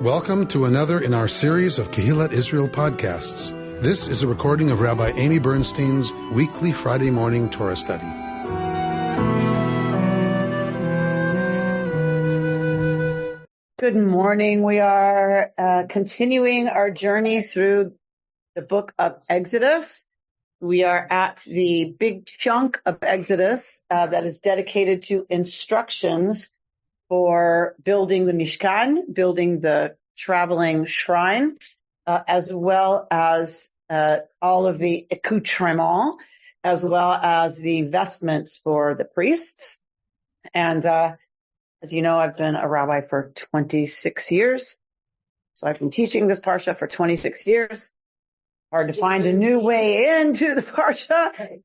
Welcome to another in our series of Kehillat Israel podcasts. This is a recording of Rabbi Amy Bernstein's weekly Friday morning Torah study. Good morning. We are continuing our journey through the book of Exodus. We are at the big chunk of Exodus that is dedicated to instructions for building the Mishkan, building the traveling shrine, as well as all of the accoutrements, as well as the vestments for the priests. And as you know, I've been a rabbi for 26 years. So I've been teaching this parsha for 26 years. Hard to find a new way into the parsha.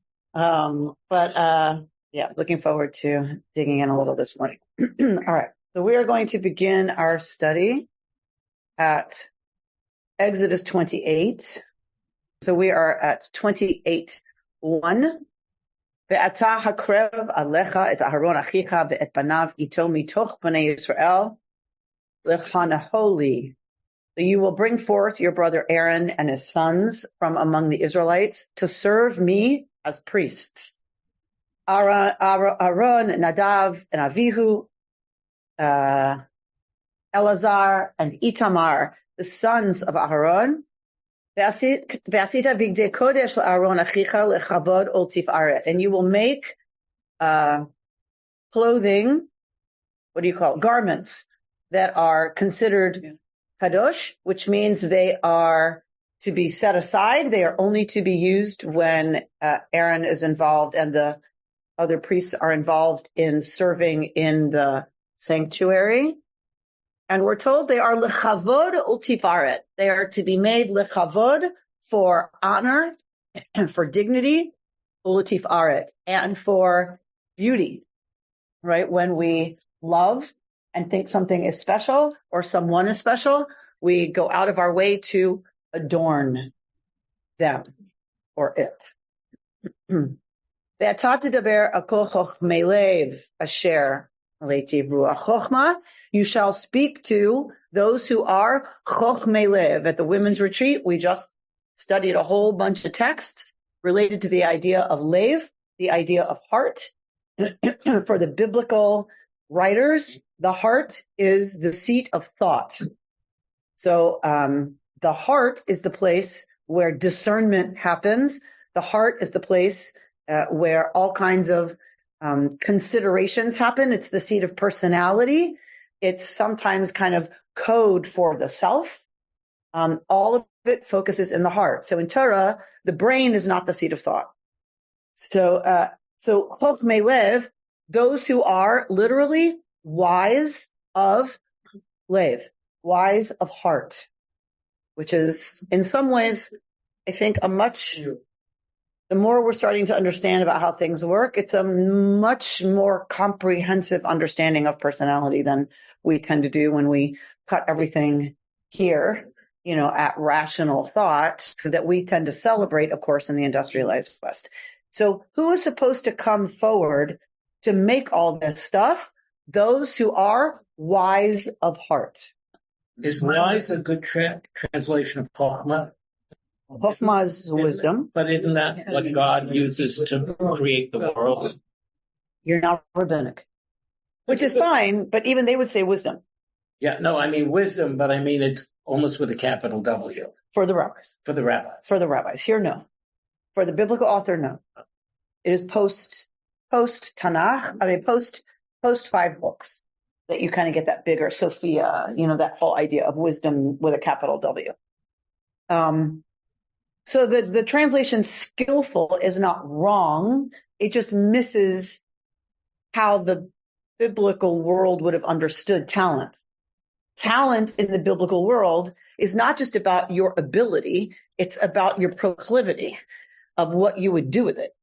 Yeah, looking forward to digging in a little this morning. All right. So we are going to begin our study at Exodus 28. So we are at 28:1. Ve'ata hakrev alecha et Aharon achicha ve'et banav ito mitoch bnei Yisrael lechanaholi. So you will bring forth your brother Aaron and his sons from among the Israelites to serve me as priests. Aaron, Nadav, and Avihu, Elazar, and Itamar, the sons of Aharon. And you will make clothing, garments that are considered kadosh, which means they are to be set aside. They are only to be used when Aaron is involved and the other priests are involved in serving in the sanctuary. And we're told they are lechavod ultifaret. They are to be made lechavod for honor and for dignity, ultifaret, and for beauty, right? When we love and think something is special or someone is special, we go out of our way to adorn them or it. You shall speak to those who are chochmei lev. At the women's retreat, we just studied a whole bunch of texts related to the idea of lev, the idea of heart. For the biblical writers, the heart is the seat of thought. So the heart is the place where discernment happens. The heart is the place where all kinds of considerations happen. It's the seat of personality. It's sometimes kind of code for the self. All of it focuses in the heart. So in Torah, the brain is not the seat of thought. So chochmei lev, those who are literally wise of lev, wise of heart, which is in some ways, I think, the more we're starting to understand about how things work, it's a much more comprehensive understanding of personality than we tend to do when we cut everything here, at rational thought that we tend to celebrate, of course, in the industrialized West. So who is supposed to come forward to make all this stuff? Those who are wise of heart. Is wise a good translation of chokhmah? Chokhmah is wisdom. But isn't that what God uses to create the world? You're not rabbinic, which is fine, but even they would say wisdom. Yeah, no, I mean wisdom, but I mean it's almost with a capital W. For the rabbis. For the rabbis. For the rabbis. Here, no. For the biblical author, no. It is post Tanakh, post 5 books that you kind of get that bigger Sophia, that whole idea of wisdom with a capital W. So the translation skillful is not wrong. It just misses how the biblical world would have understood talent. Talent in the biblical world is not just about your ability. It's about your proclivity of what you would do with it.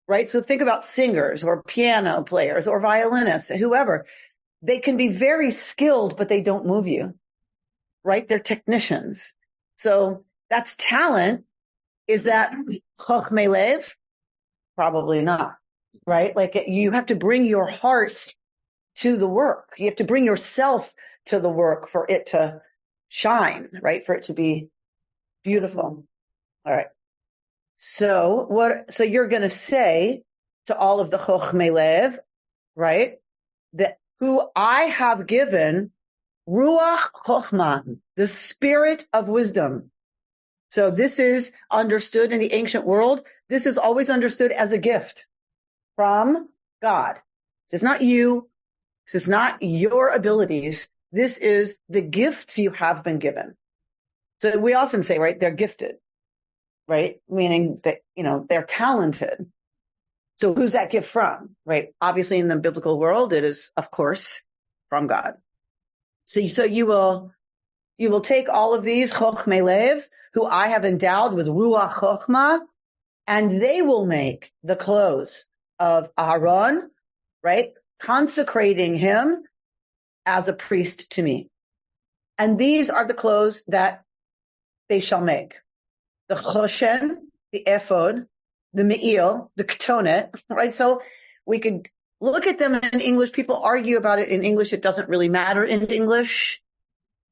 Right? So think about singers or piano players or violinists, whoever. They can be very skilled, but they don't move you. Right? They're technicians. So that's talent. Is that chochmei lev? Probably not, right? Like you have to bring your heart to the work. You have to bring yourself to the work for it to shine, right? For it to be beautiful. All right. So you're going to say to all of the Chochmei Lev, right? That who I have given Ruach Chochmah, the spirit of wisdom. So this is understood in the ancient world. This is always understood as a gift from God. This is not you. This is not your abilities. This is the gifts you have been given. So we often say, right, they're gifted, right? Meaning that, they're talented. So who's that gift from, right? Obviously in the biblical world, it is, of course, from God. So you will take all of these Chochmei Lev, who I have endowed with Ruach Chochmah, and they will make the clothes of Aaron, right? Consecrating him as a priest to me. And these are the clothes that they shall make. The choshen, the ephod, the me'il, the ketonet, right? So we could look at them in English. People argue about it in English. It doesn't really matter in English.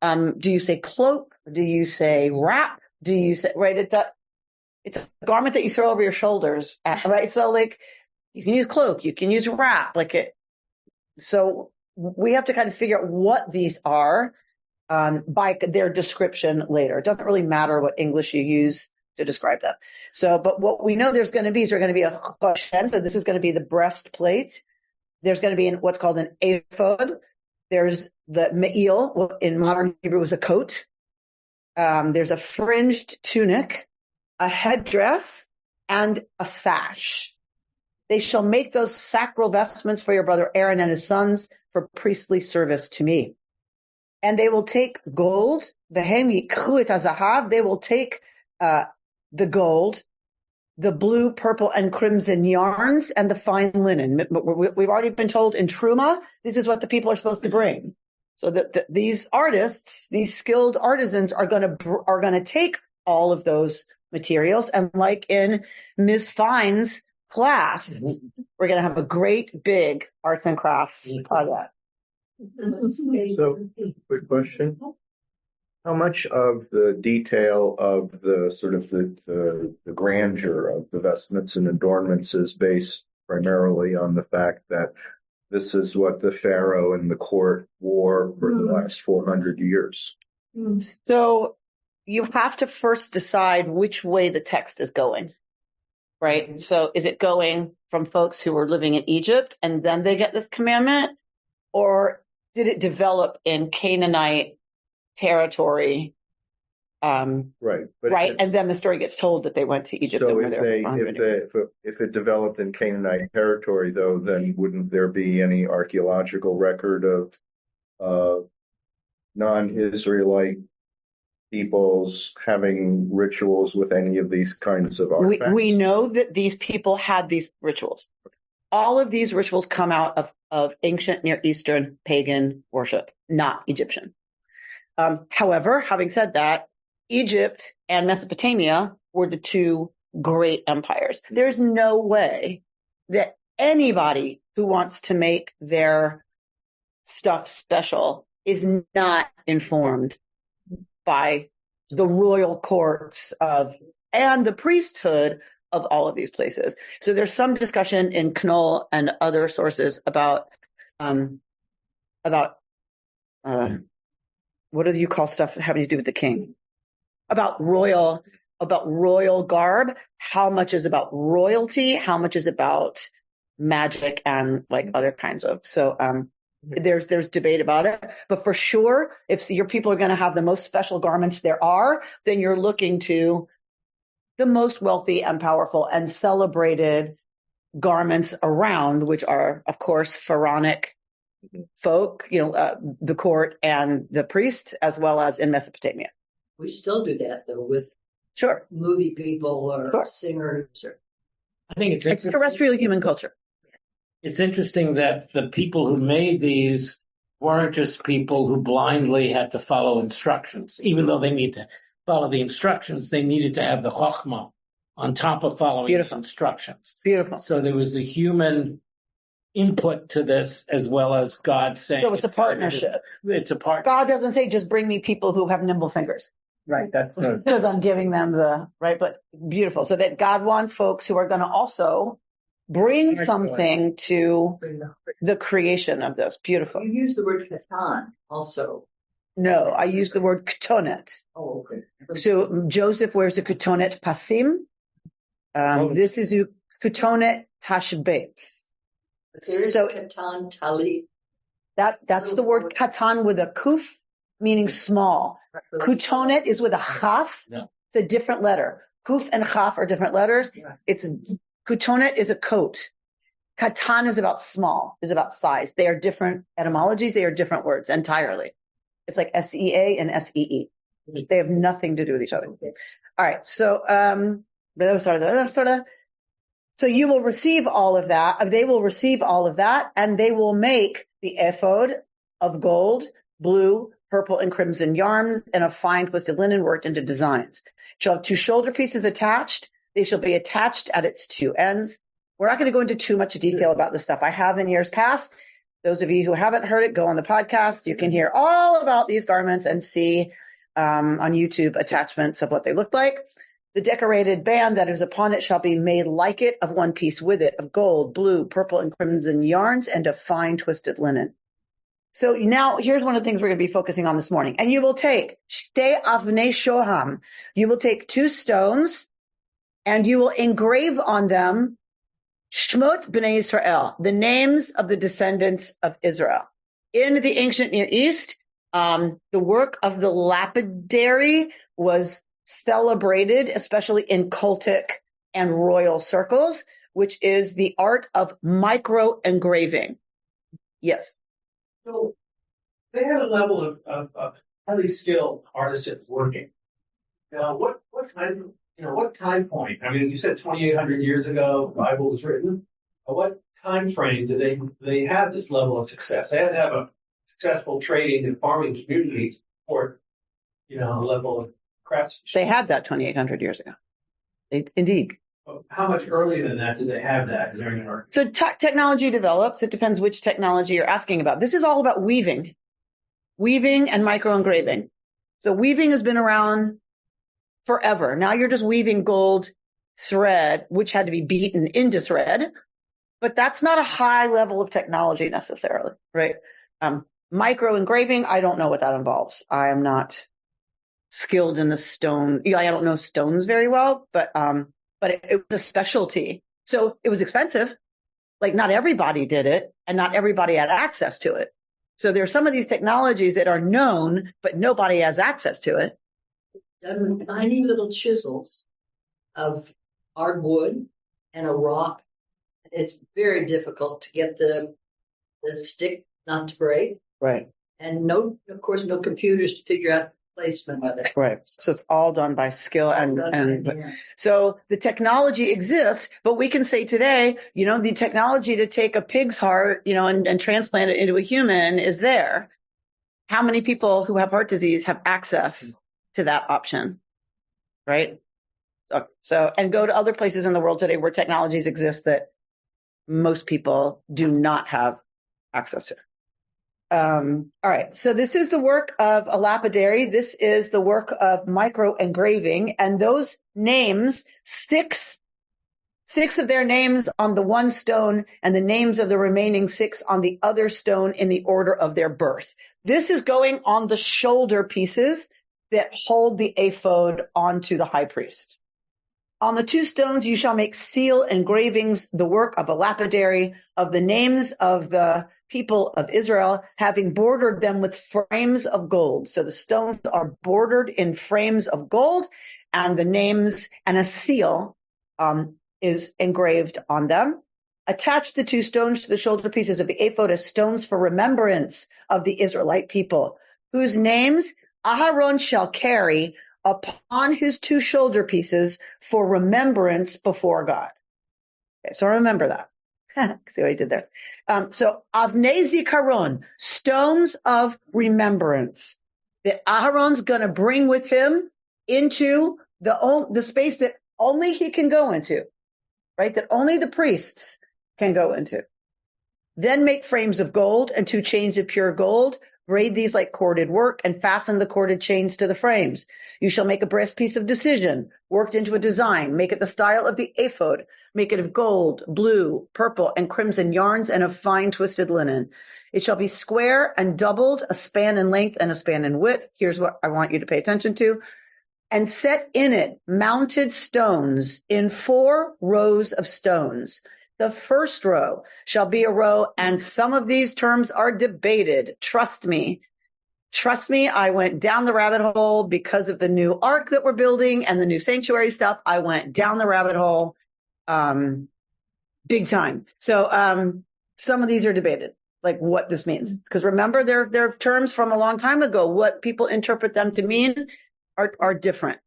Do you say cloak? Do you say wrap? Do you say, right? It's a garment that you throw over your shoulders, right? So you can use cloak, you can use wrap, so we have to kind of figure out what these are, by their description later. It doesn't really matter what English you use to describe them. So, but what we know there's going to be a choshen. So this is going to be the breastplate. There's going to be what's called an ephod. There's the me'il, in modern Hebrew is a coat. There's a fringed tunic, a headdress, and a sash. They shall make those sacral vestments for your brother Aaron and his sons for priestly service to me. And they will take gold, v'hem yikchu et hazahav. They will take the gold, the blue, purple, and crimson yarns, and the fine linen. We've already been told in Truma, this is what the people are supposed to bring. So that these artists, these skilled artisans are going to take all of those materials. And like in Ms. Fine's class, we're going to have a great big arts and crafts project. So, quick question. How much of the detail of the sort of the grandeur of the vestments and adornments is based primarily on the fact that this is what the Pharaoh and the court wore for the last 400 years? So you have to first decide which way the text is going, right? So is it going from folks who were living in Egypt and then they get this commandment? Or did it develop in Canaanite territory? Right. But right. And then the story gets told that they went to Egypt. So if it developed in Canaanite territory, though, then wouldn't there be any archaeological record of non-Israelite peoples having rituals with any of these kinds of artifacts? We know that these people had these rituals. All of these rituals come out of ancient Near Eastern pagan worship, not Egyptian. However, having said that, Egypt and Mesopotamia were the two great empires. There's no way that anybody who wants to make their stuff special is not informed by the royal courts and the priesthood of all of these places. So there's some discussion in Knoll and other sources about what do you call stuff having to do with the king? About royal garb. How much is about royalty? How much is about magic and other kinds of? So there's debate about it. But for sure, if your people are going to have the most special garments there are, then you're looking to the most wealthy and powerful and celebrated garments around, which are, of course, pharaonic folk, the court and the priests, as well as in Mesopotamia. We still do that, though, with movie people or singers. I think it's terrestrial human culture. It's interesting that the people who made these weren't just people who blindly had to follow instructions. Even though they need to follow the instructions, they needed to have the chokhmah on top of following the instructions. Beautiful. So there was a human input to this as well as God saying. So it's a partnership. It's a partnership. God doesn't say, just bring me people who have nimble fingers. Right. That's because I'm giving them but beautiful. So that God wants folks who are going to also bring something to the creation of this. Beautiful. You use the word katan also. No, I use the word ketonet. Oh, okay. So Joseph wears a ketonet pasim. This is a ketonet tashbetz. So katan tali. That's the word katan with a kuf, meaning small. Ketonet is with a chaf. Yeah. It's a different letter. Kuf and chaf are different letters. Ketonet is a coat. Katan is about small, is about size. They are different etymologies. They are different words entirely. It's like SEA and SEE. They have nothing to do with each other. Okay. All right. So, so you will receive all of that. They will receive all of that, and they will make the ephod of gold, blue, purple, and crimson yarns, and of fine twisted linen worked into designs. It shall have 2 shoulder pieces attached. They shall be attached at its 2 ends. We're not going to go into too much detail about this stuff. I have in years past. Those of you who haven't heard it, go on the podcast. You can hear all about these garments and see on YouTube attachments of what they look like. The decorated band that is upon it shall be made like it, of one piece with it, of gold, blue, purple, and crimson yarns, and of fine twisted linen. So now here's one of the things we're going to be focusing on this morning. And you will take shtei avnei shoham. You will take 2 stones, and you will engrave on them Shemot b'nei Israel, the names of the descendants of Israel. In the ancient Near East, the work of the lapidary was celebrated, especially in cultic and royal circles, which is the art of micro engraving. Yes. So they had a level of highly skilled artisans working. Now, what time point? I mean, you said 2,800 years ago, the Bible was written. What time frame did they have this level of success? They had to have a successful trading and farming community for, a level of craftsmanship. They had that 2,800 years ago. Indeed. How much earlier than that did they have that? Is there any So technology develops. It depends which technology you're asking about. This is all about weaving and micro engraving. So weaving has been around forever. Now you're just weaving gold thread, which had to be beaten into thread, but that's not a high level of technology necessarily, right? Micro engraving, I don't know what that involves. I am not skilled in the stone. I don't know stones very well, but it was a specialty. So it was expensive. Like not everybody did it and not everybody had access to it. So there are some of these technologies that are known, but nobody has access to it. Done with tiny little chisels of hardwood and a rock. It's very difficult to get the stick not to break. Right. And of course, no computers to figure out placement of it. Right. So it's all done by skill so the technology exists, but we can say today, the technology to take a pig's heart, and transplant it into a human is there. How many people who have heart disease have access to that option? Right. So, and go to other places in the world today where technologies exist that most people do not have access to. All right. So this is the work of a lapidary. This is the work of micro engraving, and those names, six of their names on the one stone and the names of the remaining 6 on the other stone in the order of their birth. This is going on the shoulder pieces that hold the ephod onto the high priest. On the 2 stones, you shall make seal engravings, the work of a lapidary, of the names of the people of Israel, having bordered them with frames of gold. So the stones are bordered in frames of gold, and the names and a seal is engraved on them. Attach the 2 stones to the shoulder pieces of the ephod as stones for remembrance of the Israelite people, whose names Aharon shall carry upon his 2 shoulder pieces for remembrance before God. Okay, so remember that. See what I did there. So Avnei Zikaron, stones of remembrance, that Aharon's going to bring with him into the space that only he can go into, right? That only the priests can go into. Then make frames of gold and 2 chains of pure gold. Braid these like corded work and fasten the corded chains to the frames. You shall make a breast piece of decision, worked into a design. Make it the style of the ephod. Make it of gold, blue, purple, and crimson yarns and of fine twisted linen. It shall be square and doubled, a span in length and a span in width. Here's what I want you to pay attention to. And set in it mounted stones in 4 rows of stones. The first row shall be a row, and some of these terms are debated. Trust me, I went down the rabbit hole because of the new ark that we're building and the new sanctuary stuff. I went down the rabbit hole big time. So some of these are debated, like what this means. Because remember, they're terms from a long time ago. What people interpret them to mean are different.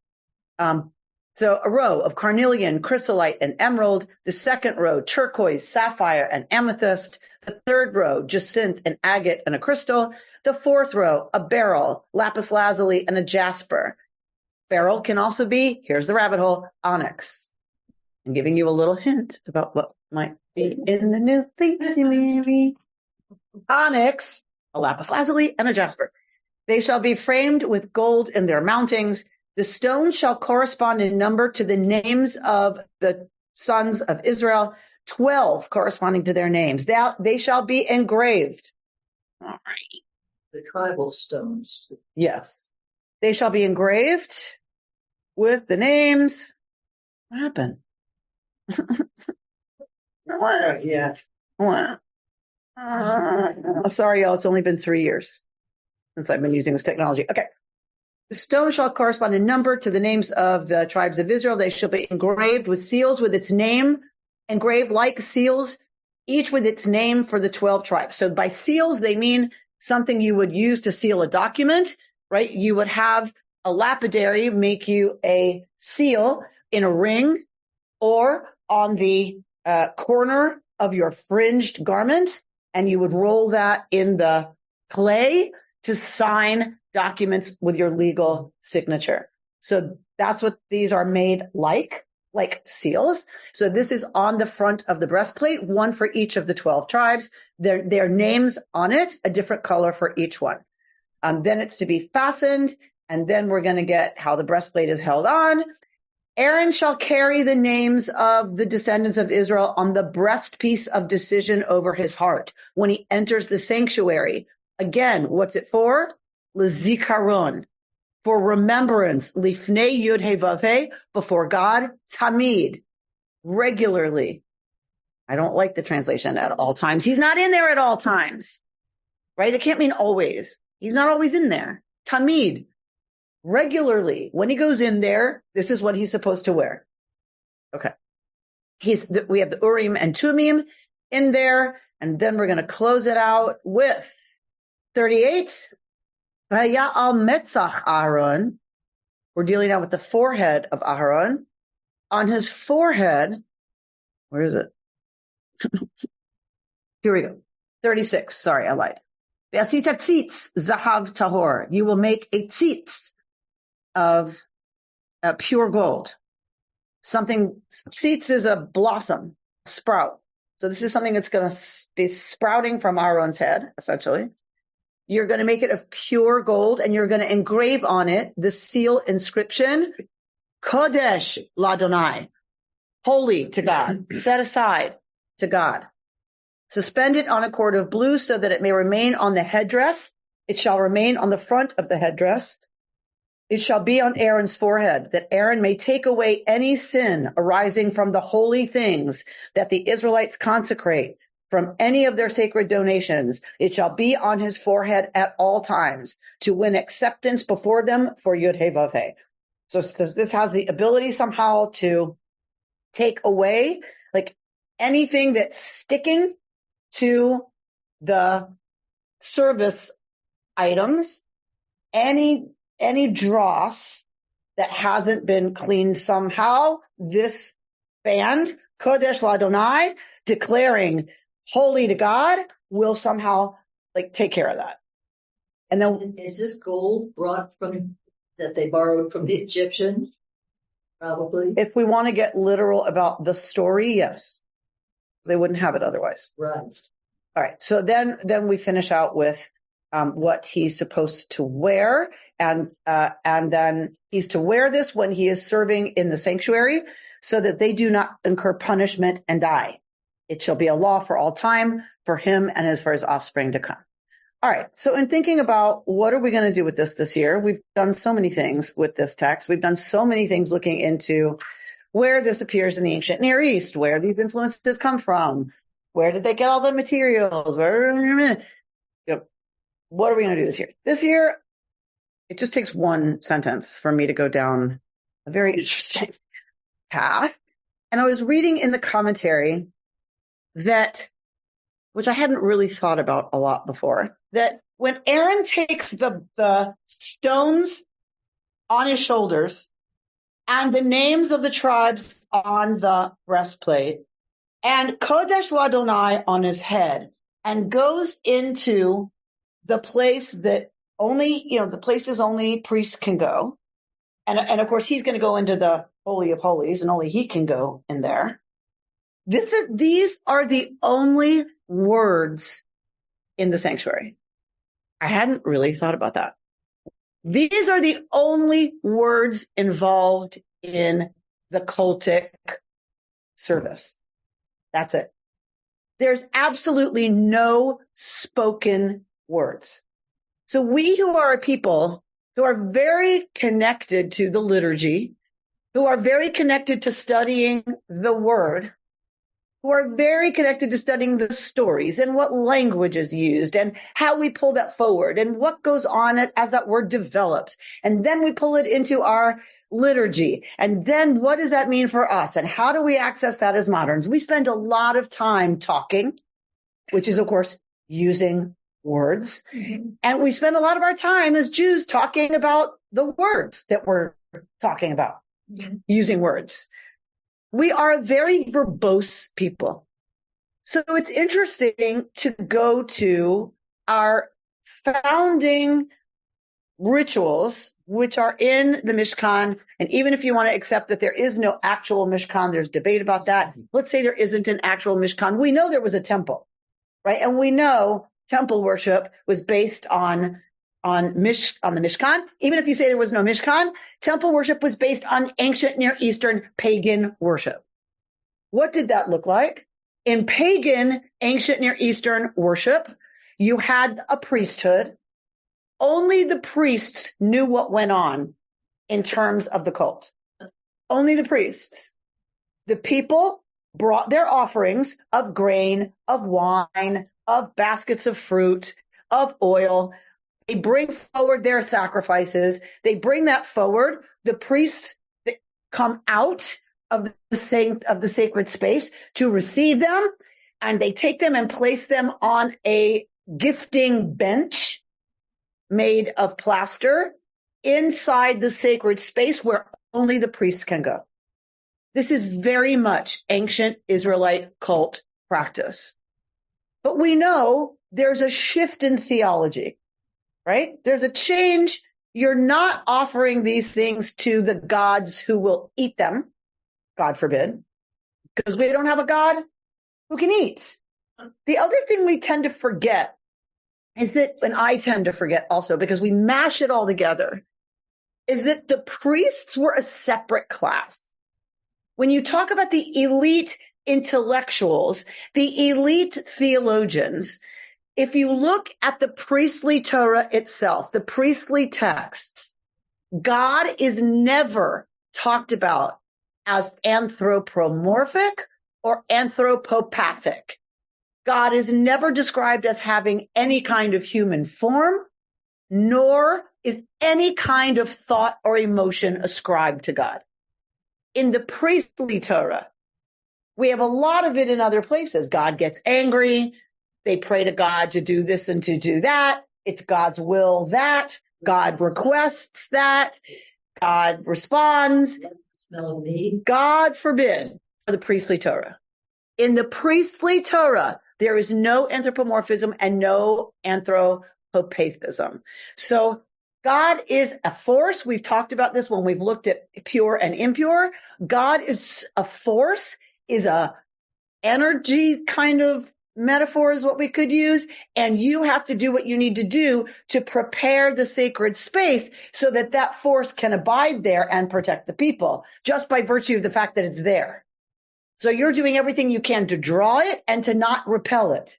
So a row of carnelian, chrysolite, and emerald. The second row, turquoise, sapphire, and amethyst. The third row, jacinth and agate and a crystal. The fourth row, a beryl, lapis lazuli, and a jasper. Beryl can also be, here's the rabbit hole, onyx. I'm giving you a little hint about what might be in the new sanctuary. Onyx, a lapis lazuli, and a jasper. They shall be framed with gold in their mountings. The stones shall correspond in number to the names of the sons of Israel, 12 corresponding to their names. They shall be engraved. All right. The tribal stones. Yes. They shall be engraved with the names. What happened? Yeah. Sorry, y'all. It's only been 3 years since I've been using this technology. Okay. The stone shall correspond in number to the names of the tribes of Israel. They shall be engraved with seals with its name, engraved like seals, each with its name for the 12 tribes. So by seals, they mean something you would use to seal a document, right? You would have a lapidary make you a seal in a ring or on the corner of your fringed garment, and you would roll that in the clay to sign documents with your legal signature. So that's what these are made like seals. So this is on the front of the breastplate, one for each of the 12 tribes. Their names on it, a different color for each one. Then it's to be fastened, and then we're going to get how the breastplate is held on. Aaron shall carry the names of the descendants of Israel on the breastpiece of decision over his heart when he enters the sanctuary. Again, what's it for? L'zikaron, for remembrance, lifnei yud he vav he, before God, tamid, regularly. I don't like the translation at all times. He's not in there at all times, right? It can't mean always. He's not always in there. Tamid, regularly. When he goes in there, this is what he's supposed to wear. Okay. We have the Urim and Tumim in there, and then we're going to close it out with 38. Vaya'al metzach Aaron. We're dealing now with the forehead of Aaron. On his forehead, where is it? Here we go. 36. Sorry, I lied. Ve'asita tzitz zahav tahor. You will make a tzitz of pure gold. Tzitz is a blossom, sprout. So this is something that's going to be sprouting from Aaron's head, essentially. You're going to make it of pure gold, and you're going to engrave on it the seal inscription, Kodesh Ladonai, holy to God, set aside to God. Suspend it on a cord of blue so that it may remain on the headdress. It shall remain on the front of the headdress. It shall be on Aaron's forehead, that Aaron may take away any sin arising from the holy things that the Israelites consecrate from any of their sacred donations. It shall be on his forehead at all times to win acceptance before them for Yud He Vav He. So this has the ability somehow to take away like anything that's sticking to the service items, any dross that hasn't been cleaned somehow. This band, Kodesh Ladonai, declaring holy to God, will somehow like take care of that. And then is this gold brought from that they borrowed from the Egyptians? Probably. If we want to get literal about the story, yes. They wouldn't have it otherwise. Right. All right. So then we finish out with what he's supposed to wear, and then he's to wear this when he is serving in the sanctuary, so that they do not incur punishment and die. It shall be a law for all time for him and for his offspring to come. All right. So in thinking about what are we going to do with this year, we've done so many things with this text. We've done so many things looking into where this appears in the ancient Near East, where these influences come from, where did they get all the materials? What are we going to do this year? This year, it just takes one sentence for me to go down a very interesting path. And I was reading in the commentary that, which I hadn't really thought about a lot before, that when Aaron takes the stones on his shoulders and the names of the tribes on the breastplate and Kodesh Ladonai on his head and goes into the place that the places only priests can go. And of course, he's going to go into the Holy of Holies and only he can go in there. These are the only words in the sanctuary. I hadn't really thought about that. These are the only words involved in the cultic service. That's it. There's absolutely no spoken words. So we who are a people who are very connected to the liturgy, who are very connected to studying the word, who are very connected to studying the stories and what language is used and how we pull that forward and what goes on as that word develops. And then we pull it into our liturgy. And then what does that mean for us? And how do we access that as moderns? We spend a lot of time talking, which is, of course, using words. Mm-hmm. And we spend a lot of our time as Jews talking about the words that we're talking about, using words. We are a very verbose people. So it's interesting to go to our founding rituals, which are in the Mishkan. And even if you want to accept that there is no actual Mishkan, there's debate about that. Let's say there isn't an actual Mishkan. We know there was a temple, right? And we know temple worship was based on the Mishkan. Even if you say there was no Mishkan, temple worship was based on ancient Near Eastern pagan worship. What did that look like? In pagan ancient Near Eastern worship, you had a priesthood. Only the priests knew what went on in terms of the cult. Only the priests. The people brought their offerings of grain, of wine, of baskets of fruit, of oil. They bring forward their sacrifices. They bring that forward. The priests come out of the sacred space to receive them, and they take them and place them on a gifting bench made of plaster inside the sacred space where only the priests can go. This is very much ancient Israelite cult practice. But we know there's a shift in theology. Right? There's a change. You're not offering these things to the gods who will eat them, God forbid, because we don't have a God who can eat. The other thing we tend to forget is that, and I tend to forget also because we mash it all together, is that the priests were a separate class. When you talk about the elite intellectuals, the elite theologians, if you look at the priestly Torah itself, the priestly texts, God is never talked about as anthropomorphic or anthropopathic. God is never described as having any kind of human form, nor is any kind of thought or emotion ascribed to God. In the priestly Torah, we have a lot of it in other places. God gets angry. They pray to God to do this and to do that. It's God's will that. God requests that. God responds. God forbid for the priestly Torah. In the priestly Torah, there is no anthropomorphism and no anthropopathism. So God is a force. We've talked about this when we've looked at pure and impure. God is a force, is a energy kind of metaphor is what we could use. And you have to do what you need to do to prepare the sacred space so that that force can abide there and protect the people just by virtue of the fact that it's there. So you're doing everything you can to draw it and to not repel it.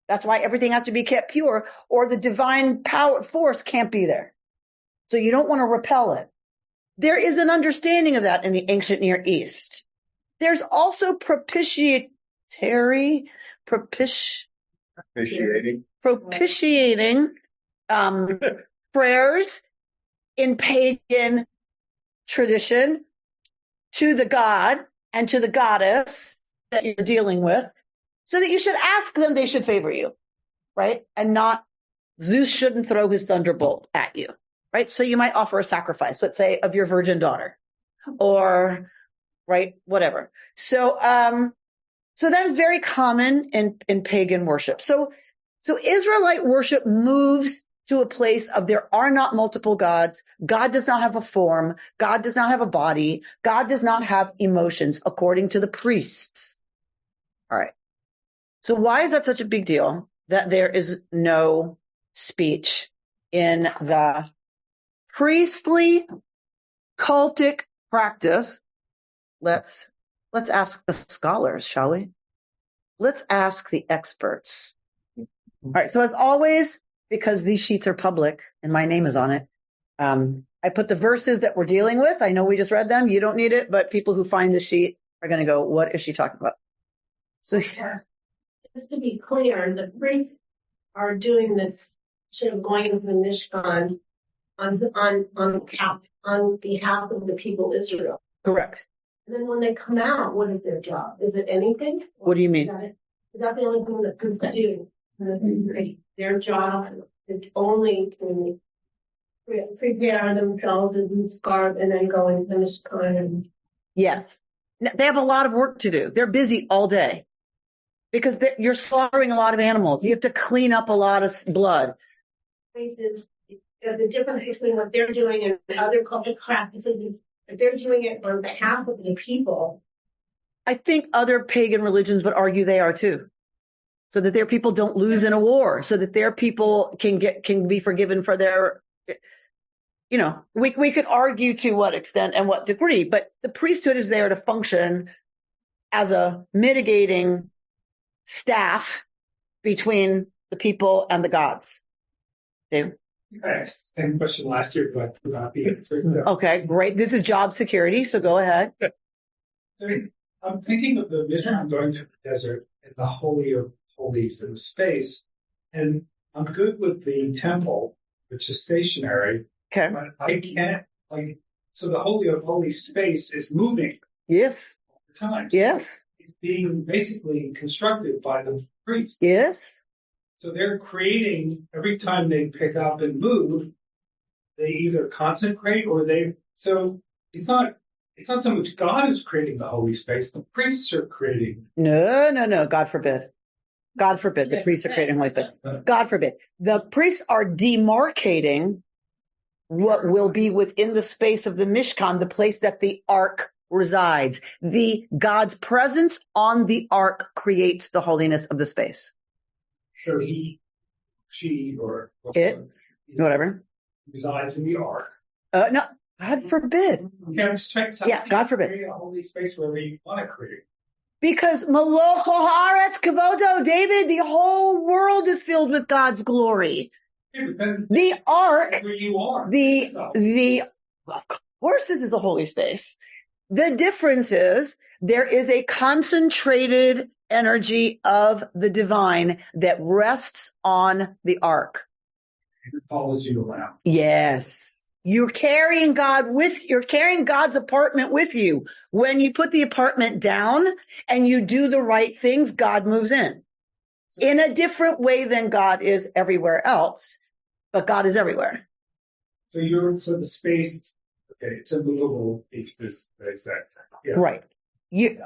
That's why everything has to be kept pure, or the divine power force can't be there. So you don't want to repel it. There is an understanding of that in the ancient Near East. There's also propitiating prayers in pagan tradition to the god and to the goddess that you're dealing with, so that you should ask them, they should favor you, right? And not, Zeus shouldn't throw his thunderbolt at you, right? So you might offer a sacrifice, let's say, of your virgin daughter, or, right, whatever. So that is very common in pagan worship. So Israelite worship moves to a place of there are not multiple gods. God does not have a form. God does not have a body. God does not have emotions, according to the priests. All right. So why is that such a big deal that there is no speech in the priestly cultic practice? Let's ask the scholars, shall we? Let's ask the experts. All right. So as always, because these sheets are public and my name is on it, I put the verses that we're dealing with. I know we just read them. You don't need it, but people who find the sheet are going to go, what is she talking about? So just to be clear, the priests are doing this, sort of going into the Mishkan on behalf of the people of Israel. correct. And then when they come out, what is their job? Is it anything? What do you mean? Is that the only thing that priests do? Their job is only to prepare themselves and scarf and then go into the Mishkan. Yes. They have a lot of work to do. They're busy all day because you're slaughtering a lot of animals. You have to clean up a lot of blood. The difference between what they're doing and other cultic practices is that they're doing it on behalf of the people. I think other pagan religions would argue they are too. So that their people don't lose in a war, so that their people can be forgiven for their, we could argue to what extent and what degree, but the priesthood is there to function as a mitigating staff between the people and the gods. Dave? I asked the same question last year, but forgot the answer. Okay, great. This is job security, so go ahead. I'm thinking of the vision going to the desert and the Holy of Holies in space, and I'm good with the temple, which is stationary. Okay. But I can't, so the Holy of Holies space is moving. Yes. All the time. Yes. It's being basically constructed by the priests. Yes. So they're creating, every time they pick up and move, they either consecrate or so it's not so much God is creating the holy space, the priests are creating. No. God forbid. God forbid the priests are creating holy space. God forbid. The priests are demarcating what will be within the space of the Mishkan, the place that the ark resides. God's presence on the ark creates the holiness of the space. So she, or whatever, resides in the ark. No, God forbid. Okay, I'm just trying to Yeah, God forbid. Create a holy space wherever you want to create. Because Maloch haaretz kavodo, David, the whole world is filled with God's glory. Yeah, but then The ark, where you are. of course this is a holy space. The difference is there is a concentrated energy of the divine that rests on the ark. It follows you around. Yes. You're carrying God's apartment with you. When you put the apartment down and you do the right things, God moves in a different way than God is everywhere else, but God is everywhere. So the space, okay, it's a movable piece, they say. Yeah. Right.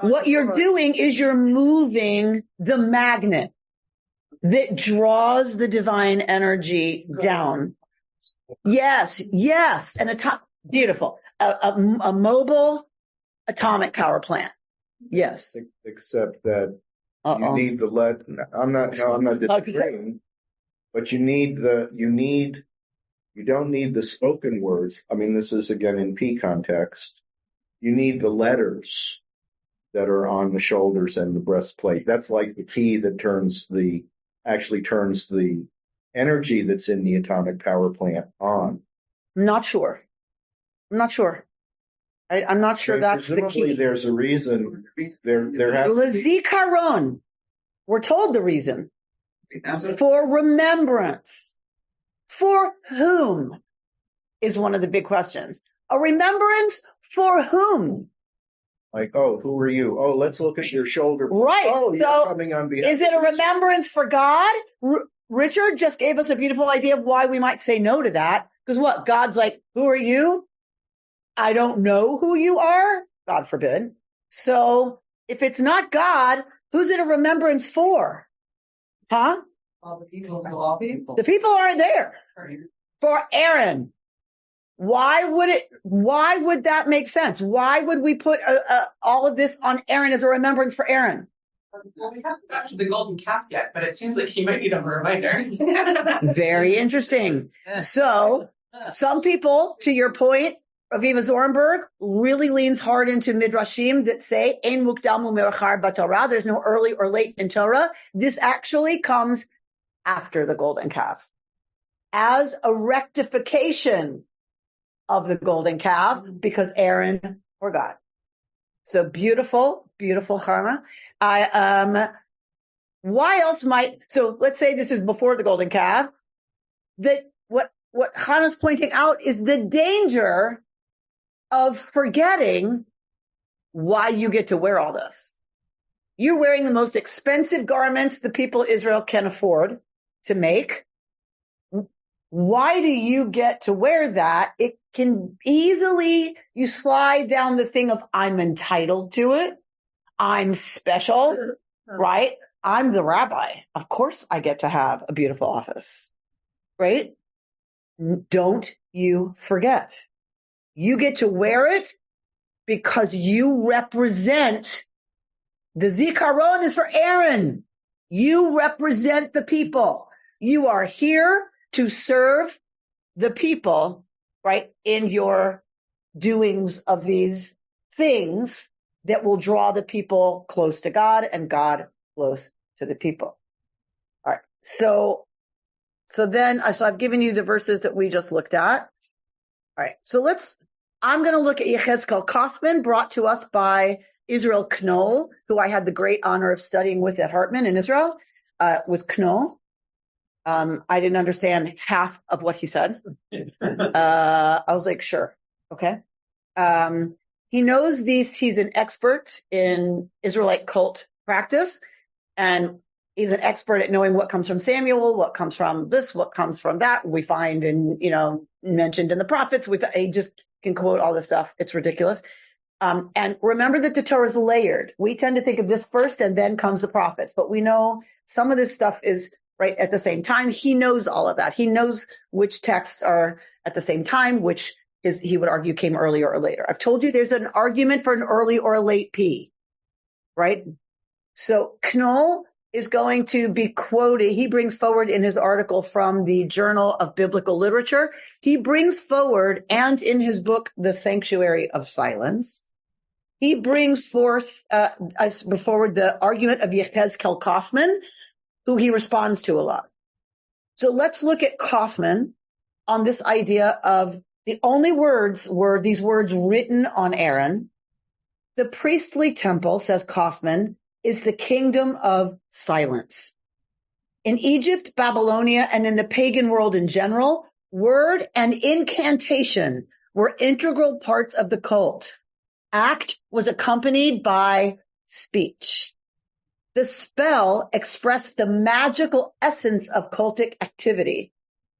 What you're doing is you're moving the magnet that draws the divine energy down. Yes. And beautiful. A mobile atomic power plant. Yes. Except that You need the I'm not disagreeing, but you don't need the spoken words. I mean, this is again in P context. You need the letters that are on the shoulders and the breastplate. That's like the key that turns the energy that's in the atomic power plant on. I'm not sure. I'm not sure that's the key. There's a reason. L'zikaron. We're told the reason. For remembrance. For whom is one of the big questions. A remembrance for whom? Like, who are you? Let's look at your shoulder. Right. You're coming on behalf. Is it a remembrance for God? Richard just gave us a beautiful idea of why we might say no to that. Because what? God's like, who are you? I don't know who you are. God forbid. So if it's not God, who's it a remembrance for? Huh? All the people. The people aren't there. For Aaron. Why would that make sense? Why would we put all of this on Aaron as a remembrance for Aaron? Well, we haven't got to the golden calf yet, but it seems like he might need a reminder. Very interesting. So some people, to your point, Aviva Zornberg really leans hard into midrashim that say, "Ein mukdam u'me'achar b'Torah." There's no early or late in Torah. This actually comes after the golden calf, as a rectification of the golden calf, because Aaron forgot. So beautiful, beautiful, Hannah. Why else so let's say this is before the golden calf, that what Hannah's pointing out is the danger of forgetting why you get to wear all this. You're wearing the most expensive garments the people of Israel can afford to make. Why do you get to wear that? It can easily, you slide down the thing of I'm entitled to it. I'm special, right? I'm the rabbi. Of course I get to have a beautiful office, right? Don't you forget. You get to wear it because you represent, the zikaron is for Aaron. You represent the people. You are here to serve the people, right, in your doings of these things that will draw the people close to God and God close to the people. All right. So I've given you the verses that we just looked at. All right. So I'm going to look at Yechezkel Kaufman, brought to us by Israel Knoll, who I had the great honor of studying with at Hartman in Israel, with Knoll. I didn't understand half of what he said. I was like, sure. Okay. He knows he's an expert in Israelite cult practice, and he's an expert at knowing what comes from Samuel, what comes from this, what comes from that. We find mentioned in the prophets. He just can quote all this stuff. It's ridiculous. And remember that the Torah is layered. We tend to think of this first and then comes the prophets, but we know some of this stuff is right at the same time. He knows all of that. He knows which texts are at the same time, which he would argue came earlier or later. I've told you there's an argument for an early or a late P, right? So Knoll is going to be quoted. He brings forward in his article from the Journal of Biblical Literature. He brings forward, and in his book, The Sanctuary of Silence, he brings forward the argument of Yechezkel Kaufman, who he responds to a lot. So let's look at Kaufman on this idea of the only words were these words written on Aaron. The priestly temple, says Kaufman, is the kingdom of silence. In Egypt, Babylonia, and in the pagan world in general, word and incantation were integral parts of the cult. Act was accompanied by speech. The spell expressed the magical essence of cultic activity.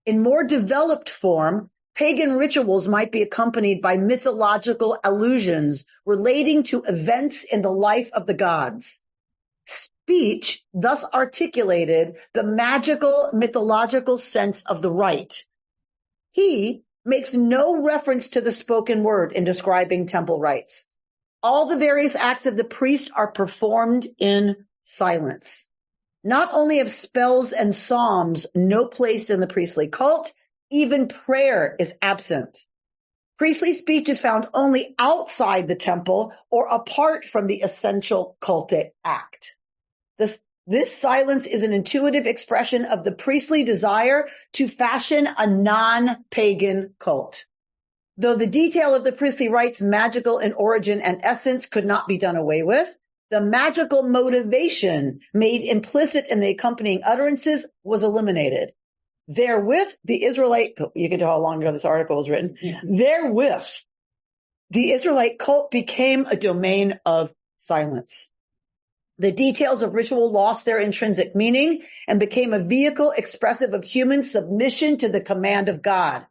In more developed form, pagan rituals might be accompanied by mythological allusions relating to events in the life of the gods. Speech thus articulated the magical mythological sense of the rite. He makes no reference to the spoken word in describing temple rites. All the various acts of the priest are performed in silence. Not only have spells and psalms no place in the priestly cult, even prayer is absent. Priestly speech is found only outside the temple or apart from the essential cultic act. This silence is an intuitive expression of the priestly desire to fashion a non-pagan cult. Though the detail of the priestly rites, magical in origin and essence, could not be done away with, the magical motivation made implicit in the accompanying utterances was eliminated. Therewith, the Israelite, you can tell how long ago this article was written, therewith, the Israelite cult became a domain of silence. The details of ritual lost their intrinsic meaning and became a vehicle expressive of human submission to the command of God.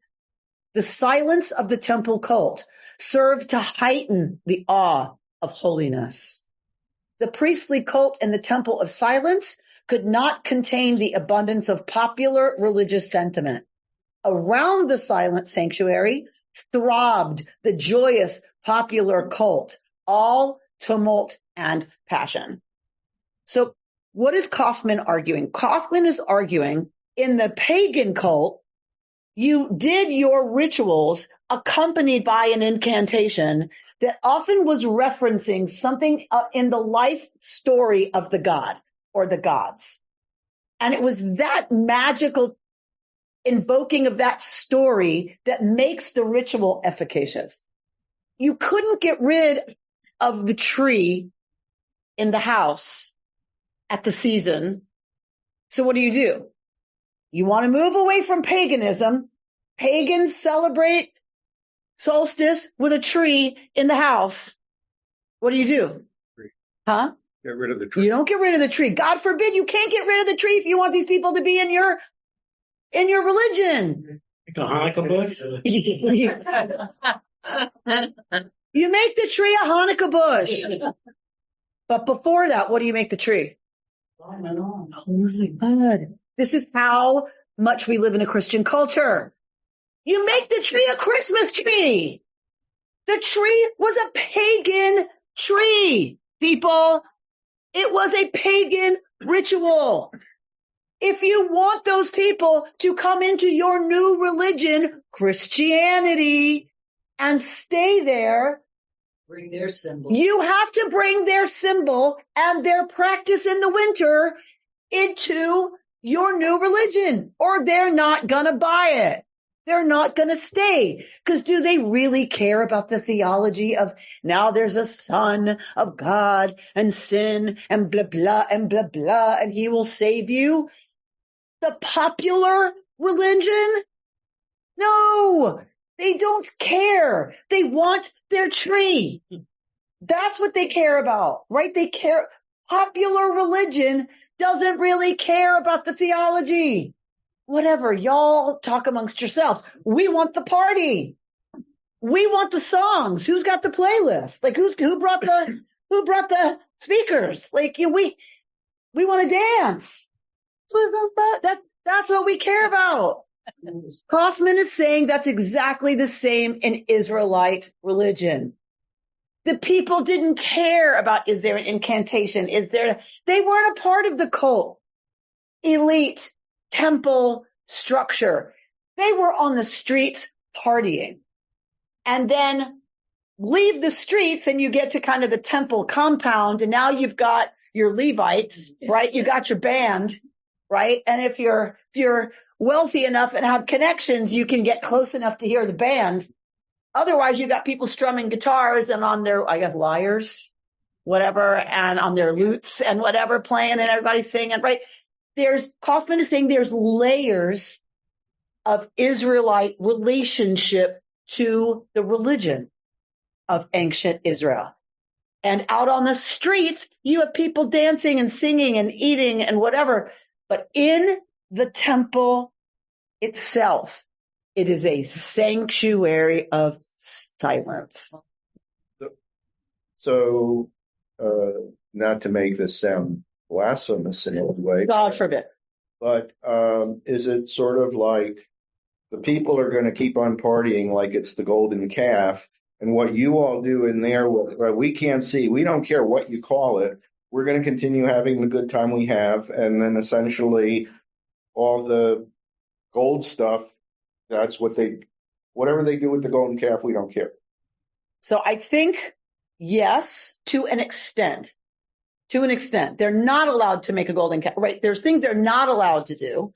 The silence of the temple cult served to heighten the awe of holiness. The priestly cult in the temple of silence could not contain the abundance of popular religious sentiment. Around the silent sanctuary throbbed the joyous popular cult, all tumult and passion. So what is Kaufman arguing? Kaufman is arguing in the pagan cult, you did your rituals accompanied by an incantation that often was referencing something in the life story of the god or the gods. And it was that magical invoking of that story that makes the ritual efficacious. You couldn't get rid of the tree in the house at the season. So what do? You want to move away from paganism. Pagans celebrate solstice with a tree in the house. What do? Huh? Get rid of the tree. You don't get rid of the tree. God forbid you can't get rid of the tree if you want these people to be in your religion. Like a Hanukkah bush? You make the tree a Hanukkah bush. But before that, what do you make the tree? Oh my God. This is how much we live in a Christian culture. You make the tree a Christmas tree. The tree was a pagan tree, people. It was a pagan ritual. If you want those people to come into your new religion, Christianity, and stay there, Bring their symbol. You have to bring their symbol and their practice in the winter into your new religion, or they're not going to buy it. They're not going to stay. Because do they really care about the theology of now there's a son of God and sin and blah, blah, and he will save you? The popular religion? No, they don't care. They want their tree. That's what they care about, right? They care. Popular religion doesn't really care about the theology. Whatever, y'all talk amongst yourselves. We want the party. We want the songs. Who's got the playlist? Like who brought the speakers? Like we want to dance. That's what we care about. Kaufman is saying that's exactly the same in Israelite religion. The people didn't care about, is there an incantation? They weren't a part of the cult, elite, temple structure. They were on the streets partying. And then leave the streets and you get to kind of the temple compound, and now you've got your Levites, right? You got your band, right? And if you're wealthy enough and have connections, you can get close enough to hear the band. Otherwise, you got people strumming guitars and on their, I guess, lyres, whatever, and on their lutes and whatever playing, and everybody's singing, right? Kaufman is saying there's layers of Israelite relationship to the religion of ancient Israel. And out on the streets, you have people dancing and singing and eating and whatever. But in the temple itself, it is a sanctuary of silence. So, not to make this sound blasphemous in any way. God forbid. But is it sort of like the people are going to keep on partying like it's the golden calf, and what you all do in there, we can't see. We don't care what you call it. we're going to continue having the good time we have, and then essentially all the gold stuff, that's whatever they do with the golden calf, we don't care. So I think, yes, to an extent. To an extent. They're not allowed to make a golden calf, right? There's things they're not allowed to do,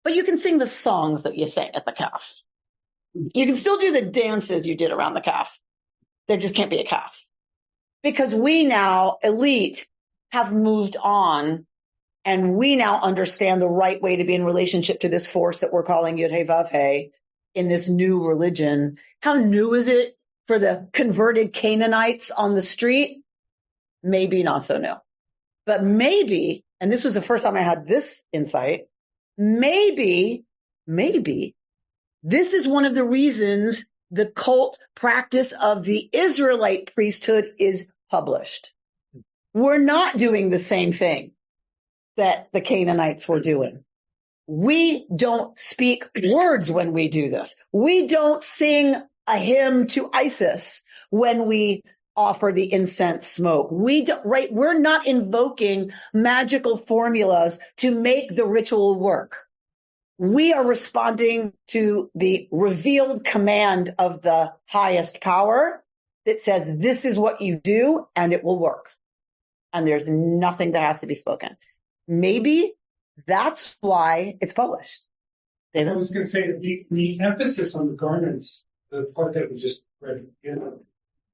but you can sing the songs that you sang at the calf. You can still do the dances you did around the calf. There just can't be a calf. Because we now, elite, have moved on, and we now understand the right way to be in relationship to this force that we're calling Yud Hey Vav Hey in this new religion. How new is it for the converted Canaanites on the street? Maybe not so new. But maybe, and this was the first time I had this insight, maybe this is one of the reasons the cult practice of the Israelite priesthood is published. We're not doing the same thing that the Canaanites were doing. We don't speak words when we do this. We don't sing a hymn to Isis when we offer the incense smoke. We're not invoking magical formulas to make the ritual work. We are responding to the revealed command of the highest power that says this is what you do and it will work. And there's nothing that has to be spoken. Maybe that's why it's published. David? I was going to say that the emphasis on the garments, the part that we just read in the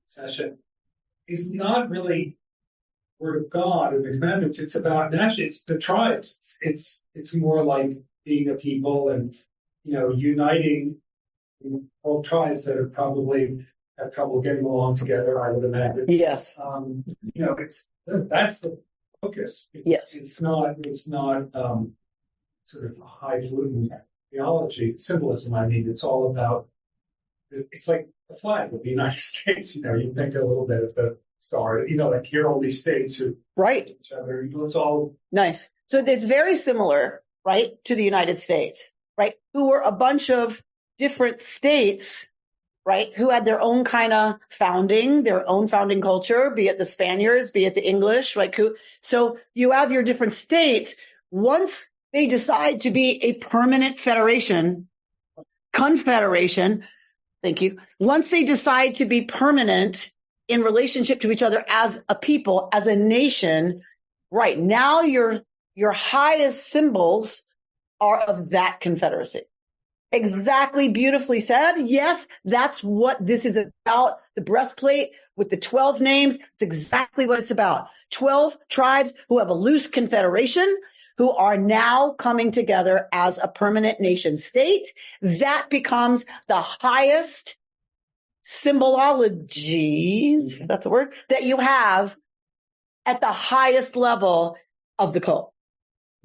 session, is not really word of God or the commandments. It's about, actually, it's the tribes. It's more like being a people and, uniting all tribes that have probably have trouble getting along together, I would imagine. Yes. That's the focus. Yes. It's not sort of highfalutin theology, symbolism. I mean, it's all about, it's like the flag of the United States. You think a little bit of the star, like here are all these states who right each other. It's all nice. So it's very similar, right, to the United States, right, who were a bunch of different states, right, who had their own kind of their own founding culture, be it the Spaniards, be it the English, right? So you have your different states. Once they decide to be a permanent confederation, thank you. Once they decide to be permanent in relationship to each other as a people, as a nation, right, now your highest symbols are of that confederacy. Exactly, beautifully said. Yes, that's what this is about. The breastplate with the 12 names, it's exactly what it's about. 12 tribes who have a loose confederation, who are now coming together as a permanent nation state. That becomes the highest symbology, if that's a word, that you have at the highest level of the cult,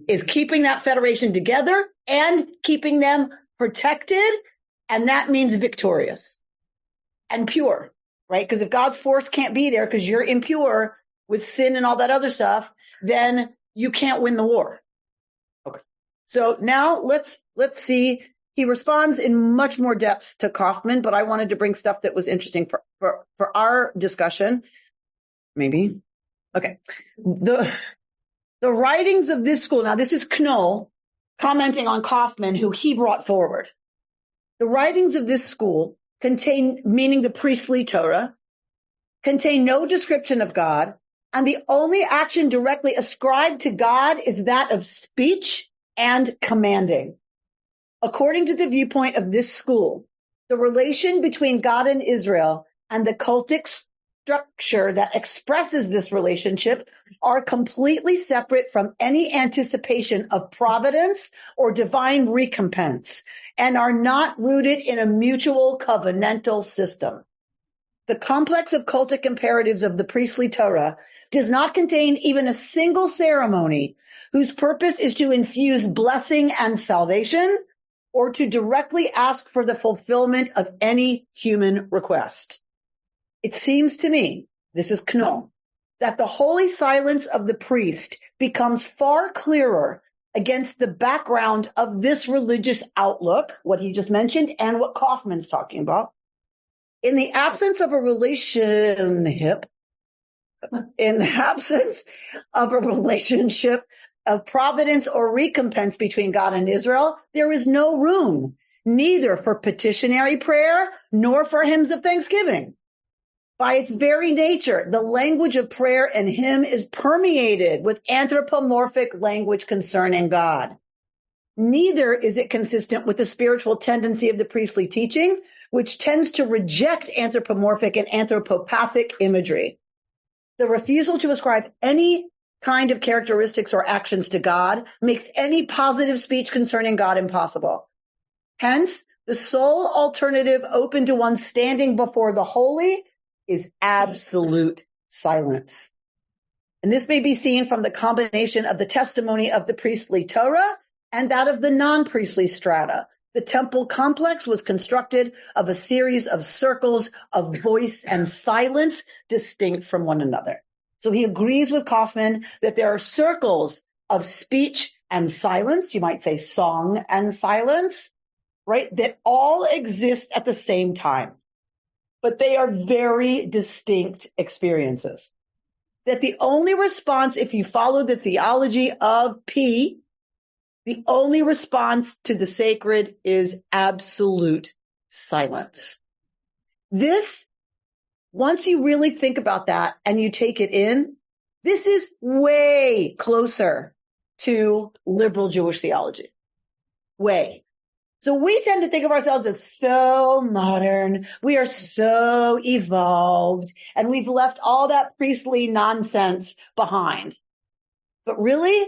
is keeping that federation together and keeping them protected, and that means victorious and pure, right? Because if God's force can't be there because you're impure with sin and all that other stuff, then you can't win the war. Okay. So now let's see. He responds in much more depth to Kaufman, but I wanted to bring stuff that was interesting for our discussion. Maybe. Okay. The writings of this school, now this is Knoll commenting on Kaufman, who he brought forward. The writings of this school contain, meaning the priestly Torah, contain no description of God, and the only action directly ascribed to God is that of speech and commanding. According to the viewpoint of this school, the relation between God and Israel and the cultic structure that expresses this relationship are completely separate from any anticipation of providence or divine recompense and are not rooted in a mutual covenantal system. The complex of cultic imperatives of the priestly Torah does not contain even a single ceremony whose purpose is to infuse blessing and salvation or to directly ask for the fulfillment of any human request. It seems to me, this is Knoll, that the holy silence of the priest becomes far clearer against the background of this religious outlook, what he just mentioned, and what Kaufman's talking about. In the absence of a relationship In the absence of a relationship of providence or recompense between God and Israel, there is no room, neither for petitionary prayer nor for hymns of thanksgiving. By its very nature, the language of prayer and hymn is permeated with anthropomorphic language concerning God. Neither is it consistent with the spiritual tendency of the priestly teaching, which tends to reject anthropomorphic and anthropopathic imagery. The refusal to ascribe any kind of characteristics or actions to God makes any positive speech concerning God impossible. Hence, the sole alternative open to one standing before the holy is absolute silence. And this may be seen from the combination of the testimony of the priestly Torah and that of the non-priestly strata. The temple complex was constructed of a series of circles of voice and silence distinct from one another. So he agrees with Kaufman that there are circles of speech and silence, you might say song and silence, right, that all exist at the same time. But they are very distinct experiences. That the only response, if you follow the theology of P, the only response to the sacred is absolute silence. This, once you really think about that and you take it in, this is way closer to liberal Jewish theology. Way. So we tend to think of ourselves as so modern, we are so evolved, and we've left all that priestly nonsense behind. But really,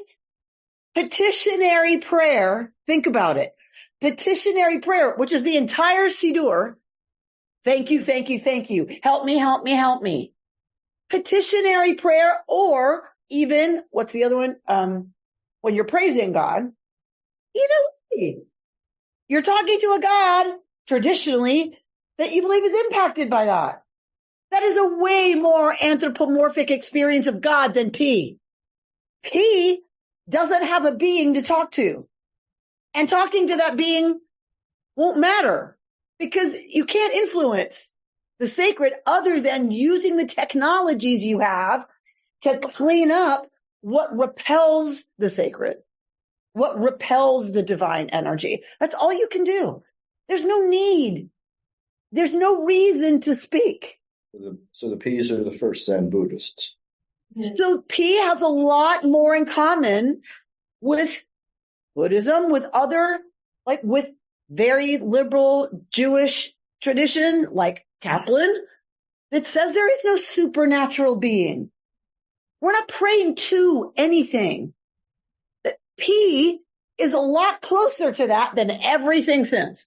petitionary prayer, think about it. Petitionary prayer, which is the entire Siddur, thank you, thank you, thank you, help me, help me, help me. Petitionary prayer, or even, what's the other one? When you're praising God, either way. You're talking to a God, traditionally, that you believe is impacted by that. That is a way more anthropomorphic experience of God than P. P doesn't have a being to talk to. And talking to that being won't matter because you can't influence the sacred other than using the technologies you have to clean up what repels the sacred. What repels the divine energy. That's all you can do. There's no need. There's no reason to speak. So the P's are the first Zen Buddhists. So P has a lot more in common with Buddhism, with other, like with very liberal Jewish tradition, like Kaplan, that says there is no supernatural being. We're not praying to anything. P is a lot closer to that than everything since,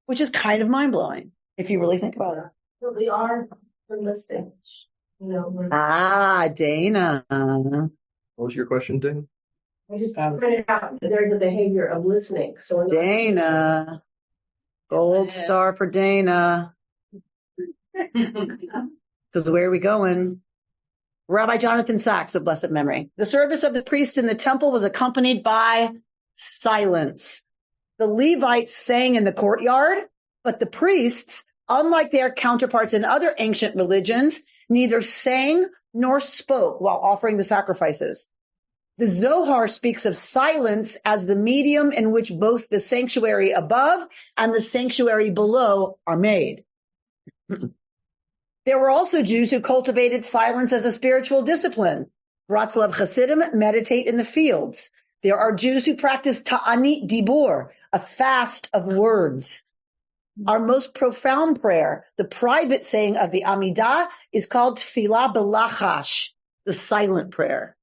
which is kind of mind-blowing if you really think about it. But we are listening. Dana. What was your question, Dana? I just pointed out that there's a behavior of listening. So Dana. Gold star for Dana. Because where are we going? Rabbi Jonathan Sachs of blessed memory. The service of the priests in the temple was accompanied by silence. The Levites sang in the courtyard, but the priests, unlike their counterparts in other ancient religions, neither sang nor spoke while offering the sacrifices. The Zohar speaks of silence as the medium in which both the sanctuary above and the sanctuary below are made. There were also Jews who cultivated silence as a spiritual discipline. Vratzlav Hasidim meditate in the fields. There are Jews who practice ta'anit dibur, a fast of words. Our most profound prayer, the private saying of the Amidah, is called Tfilah Belachash, the silent prayer.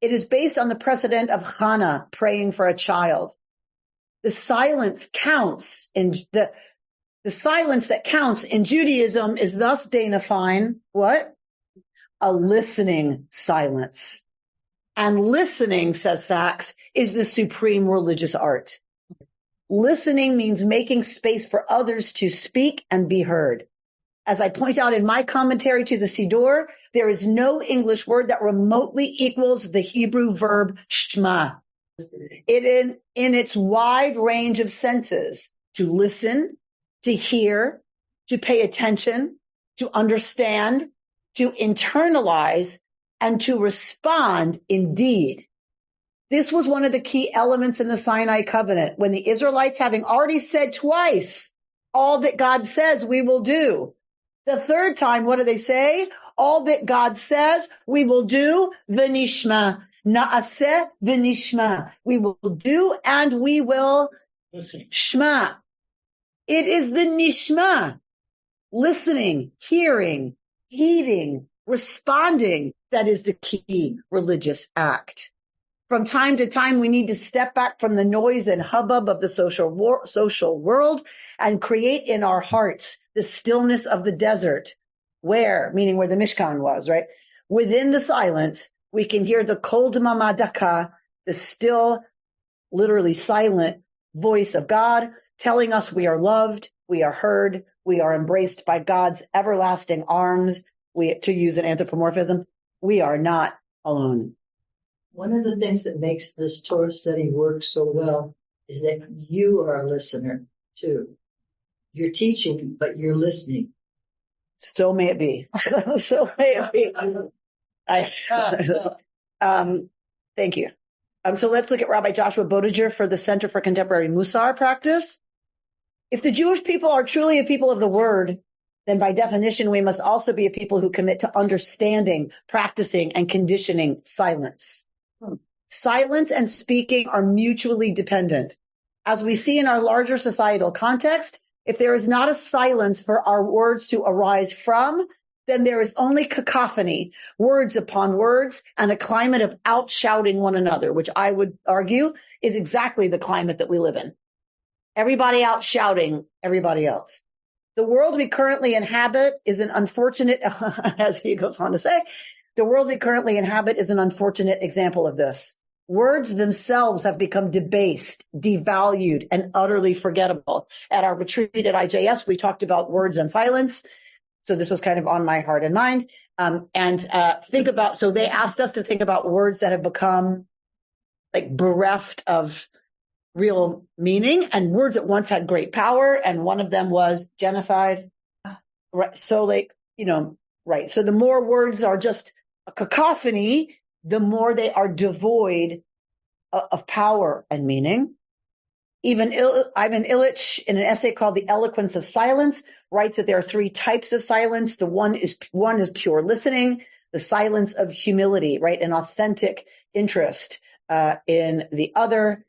It is based on the precedent of Hannah praying for a child. The silence counts in the silence that counts in Judaism is thus, Dana Fine, what? A listening silence. And listening, says Sachs, is the supreme religious art. Listening means making space for others to speak and be heard. As I point out in my commentary to the Siddur, there is no English word that remotely equals the Hebrew verb shema. In its wide range of senses, to listen, to hear, to pay attention, to understand, to internalize, and to respond indeed. This was one of the key elements in the Sinai covenant, when the Israelites, having already said twice, all that God says we will do. The third time, what do they say? All that God says we will do, v'nishma. Na'aseh v'nishma. We will do and we will shma. It is the nishma, listening, hearing, heeding, responding, that is the key religious act. From time to time, we need to step back from the noise and hubbub of the social world and create in our hearts the stillness of the desert. Where? Meaning where the Mishkan was, right? Within the silence, we can hear the kol dmama daka, the still, literally silent voice of God telling us we are loved, we are heard, we are embraced by God's everlasting arms. To use an anthropomorphism, we are not alone. One of the things that makes this Torah study work so well is that you are a listener too. You're teaching, but you're listening. So may it be. So may it be. Thank you. So let's look at Rabbi Joshua Boediger for the Center for Contemporary Musar Practice. If the Jewish people are truly a people of the word, then by definition, we must also be a people who commit to understanding, practicing, and conditioning silence. Silence and speaking are mutually dependent. As we see in our larger societal context, if there is not a silence for our words to arise from, then there is only cacophony, words upon words, and a climate of out-shouting one another, which I would argue is exactly the climate that we live in. Everybody out-shouting everybody else. The world we currently inhabit is an unfortunate, as he goes on to say, the world we currently inhabit is an unfortunate example of this. Words themselves have become debased, devalued, and utterly forgettable. At our retreat at IJS, we talked about words and silence. So this was kind of on my heart and mind. So they asked us to think about words that have become like bereft of real meaning, and words that once had great power. And one of them was genocide. Right. So right. So the more words are just a cacophony, the more they are devoid of power and meaning. Even Ivan Illich, in an essay called The Eloquence of Silence, writes that there are three types of silence. The one is pure listening, the silence of humility, right? An authentic interest in the other.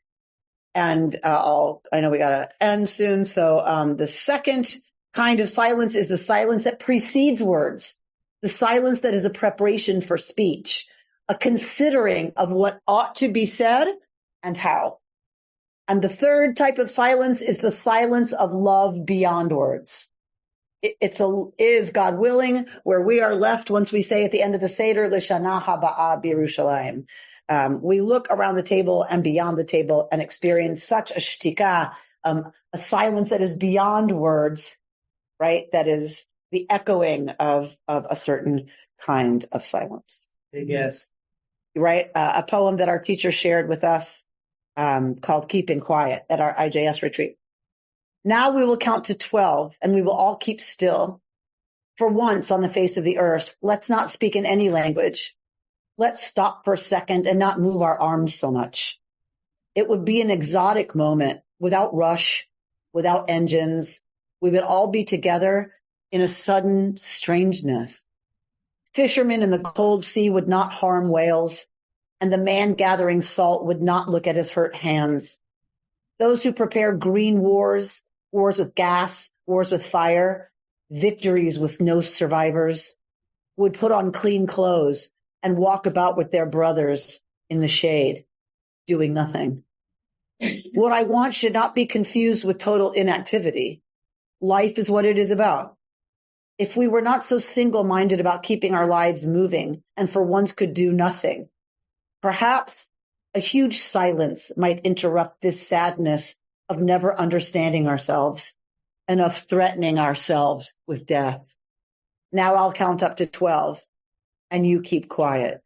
And I know we got to end soon. So the second kind of silence is the silence that precedes words, the silence that is a preparation for speech, a considering of what ought to be said and how. And the third type of silence is the silence of love beyond words. Is God willing, where we are left once we say at the end of the Seder, L'shana haba'a b'Yerushalayim. We look around the table and beyond the table and experience such a shtika, a silence that is beyond words, right? That is the echoing of a certain kind of silence. Yes. Right? A poem that our teacher shared with us, called Keeping Quiet at our IJS retreat. Now we will count to 12 and we will all keep still. For once on the face of the earth, let's not speak in any language. Let's stop for a second and not move our arms so much. It would be an exotic moment without rush, without engines. We would all be together in a sudden strangeness. Fishermen in the cold sea would not harm whales, and the man gathering salt would not look at his hurt hands. Those who prepare green wars, wars with gas, wars with fire, victories with no survivors, would put on clean clothes and walk about with their brothers in the shade, doing nothing. What I want should not be confused with total inactivity. Life is what it is about. If we were not so single-minded about keeping our lives moving and for once could do nothing, perhaps a huge silence might interrupt this sadness of never understanding ourselves and of threatening ourselves with death. Now I'll count up to 12 and you keep quiet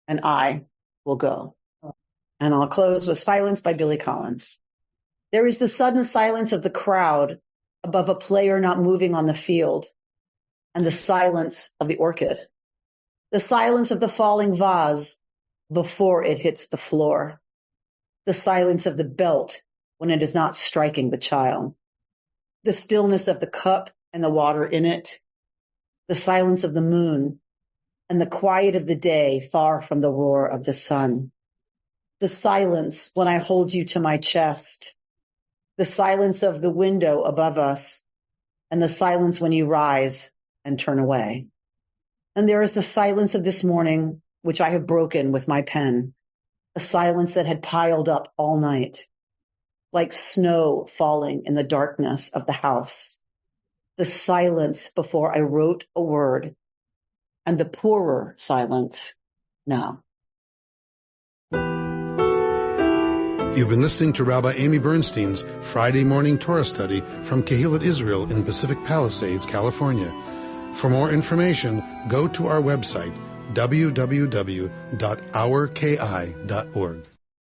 and I will go. And I'll close with Silence by Billy Collins. There is the sudden silence of the crowd above a player not moving on the field and the silence of the orchid. The silence of the falling vase before it hits the floor. The silence of the belt when it is not striking the child. The stillness of the cup and the water in it. The silence of the moon and the quiet of the day far from the roar of the sun. The silence when I hold you to my chest. The silence of the window above us and the silence when you rise and turn away. And there is the silence of this morning, which I have broken with my pen, a silence that had piled up all night, like snow falling in the darkness of the house. The silence before I wrote a word, and the poorer silence now. You've been listening to Rabbi Amy Bernstein's Friday morning Torah study from Kehillat Israel in Pacific Palisades, California. For more information, go to our website, www.ourki.org.